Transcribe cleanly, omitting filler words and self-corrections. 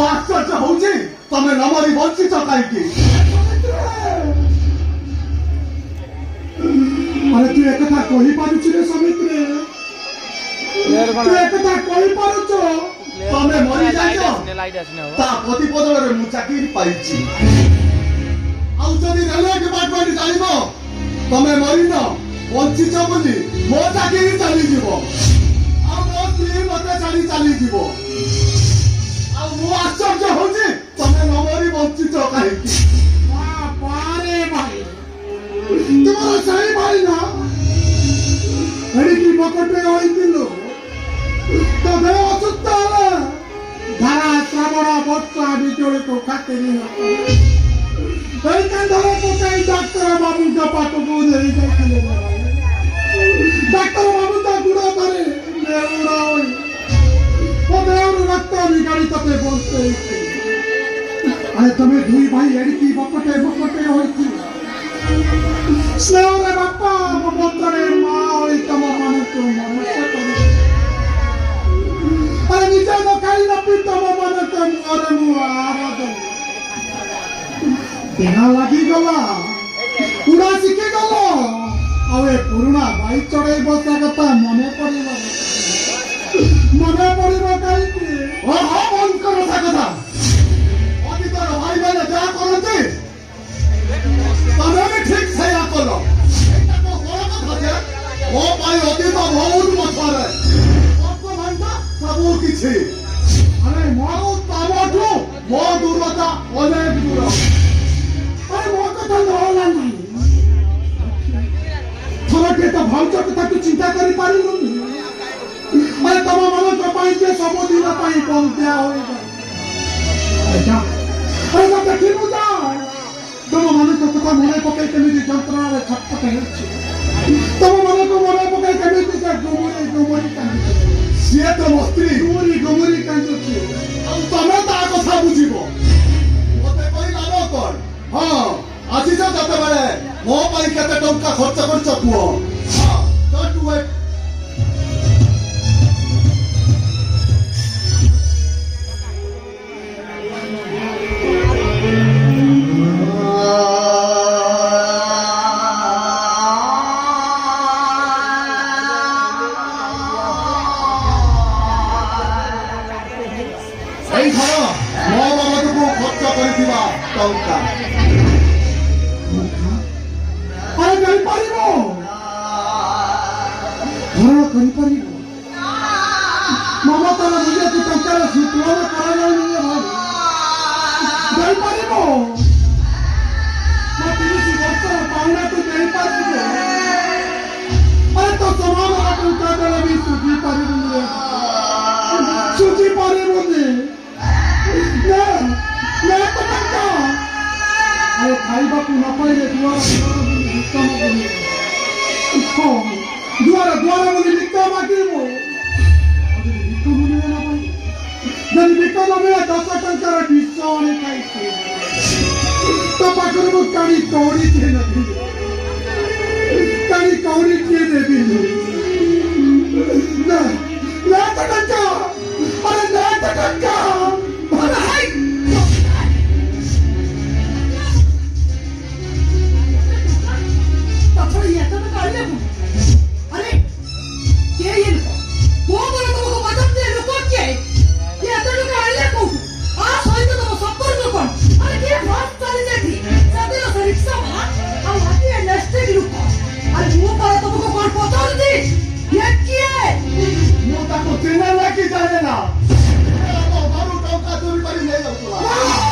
आश्चर्य होची तमे नमरी बंचित काईकी अरे तू एकथा कही पारुछु रे समित्रे तू एकथा कही पारुछु तमे मरी जाइछो ता पति बदଳରେ ମୁଁ ଚାକିରି ପାଇଛି ଆଉ ଯଦି ରେଲୱେ ଡିପାର୍ଟମେଣ୍ଟ ଜାଣିବ ତମେ ମରିନ ବଞ୍ଚିଛ ବୋଲି ମୋ ଚାକିରି ଚାଲିଯିବ ଆଉ ମୋ ସ୍ତ୍ରୀ ମତେ ଛାଡ଼ି ଚାଲିଯିବ ଆଉ ମୁଁ ଆଶ୍ଚର୍ଯ୍ୟ ହଉଛି ତମେ ନ ମରି ବଞ୍ଚିଛ କାହିଁକି बारे भाई तुम्हारा सही भाई ना एडिकी बकटे होइतिलो तो दे असुत्त होला धारा श्रावण वर्षा बिजोड़ी को खातिर कई कंधरे को कई डॉक्टर बाबू का पाटो को नहीं जाते डॉक्टर बाबू तो गुड़ा करे नेउरा होई ओ देवर रक्त बिगाड़ी तते बोलते अरे तुम्हें दुई भाई एडिकी बकटे होइति स्नेह रे बापा पुत्रे मां होई तम मन को मनुष्य करे अरे निजे न खाई न पी तम मन को मोरे मुआ आवाज देना लागी गला उड़ा सिके गलो आवे पुरुणा भाई चढ़ाई बसा कथा मने पड़िबो काई के ଓ ହଁ ବନ୍ଦ କର ତା କଥା ଅତୀତର ଭାଇ ମାନେ ଯାହା କରନ୍ତି ତମେ ବି ଠିକ ସେଇଆ କର ଏଇଟା ତ ବଡ଼ କଥା ଯେ ମୋ ପାଇଁ ଅତୀତ ବହୁତ ମଥାରେ ବର୍ତ୍ତମାନ ସବୁ କିଛି अरे ଆଉ ତମଠୁ ମୋ ଦୂରତା ଅନେକ ଦୂର अरे वो कथा होला नहीं थोड़े तो भाउच कथा तू चिंता करी पारिलु अरे तम मन को पाई के सब दिन पाई कौन दिया होएगा अच्छा अरे सब देखि बुझा तम मन को कथा मने पके केमिति जंत्रणा रे छटपट हेछि तम मन को मने पके केमिति से गुमुरी कांदी ସିଏ ତ ମୋ ସ୍ତ୍ରୀ गुमुरी कांदी ଆଉ ତମେ ତା କଥା ବୁଝିବ ମତେ କହି ଲାଭ କଣ ହଁ ଆସିଛ ଯେତେବେଳେ ମୋ ପାଇଁ କେତେ ଟଙ୍କା ଖର୍ଚ୍ଚ କରିଛ କୁହ ଡୋଣ୍ଟ ୱେଟ୍ ଏଇଥର ମୋ ବାବଦକୁ ଖର୍ଚ୍ଚ କରିଥିବା ଟଙ୍କା अरे नहीं पारिबो भरण करि पारिबो ममतार मुझे तू टंकार सुतुआर करा जाय नहीं भाई नहीं पारिबो मैं 30 वर्ष पाउना तू नहीं पारिबो अरे तो समान टंका देले भी सुजी पारिबो ने ले तो टंका अरे खाइबा को न पाइले दुआर मुझे लिखता मांगिबो जब लिखता न मिले 10 टंकार बिस्वाने खाइते तो पाकर वो कानी कौड़ी के नहीं कानी कौड़ी के देबी ना ना टंका अरे ना टंका अरे हाय अरे क्या ये वो बोलो तुमको बदम दे रुको क्या ये तो लोग आले को आज होई तो तुम सब कर लो कौन अरे क्या बात चली जाती साथे ना रिक्शा में हम आती है नेक्स्ट रुको अरे वो पर तुमको कौन पता दे ये क्या है ମୁଁ ତାକୁ ଚିହ୍ନା ନା କି ଜାଣେ ନା ବାରୁ ଟଙ୍କା ଚୋରି କରି ନେଇ ଯାଉଥିଲା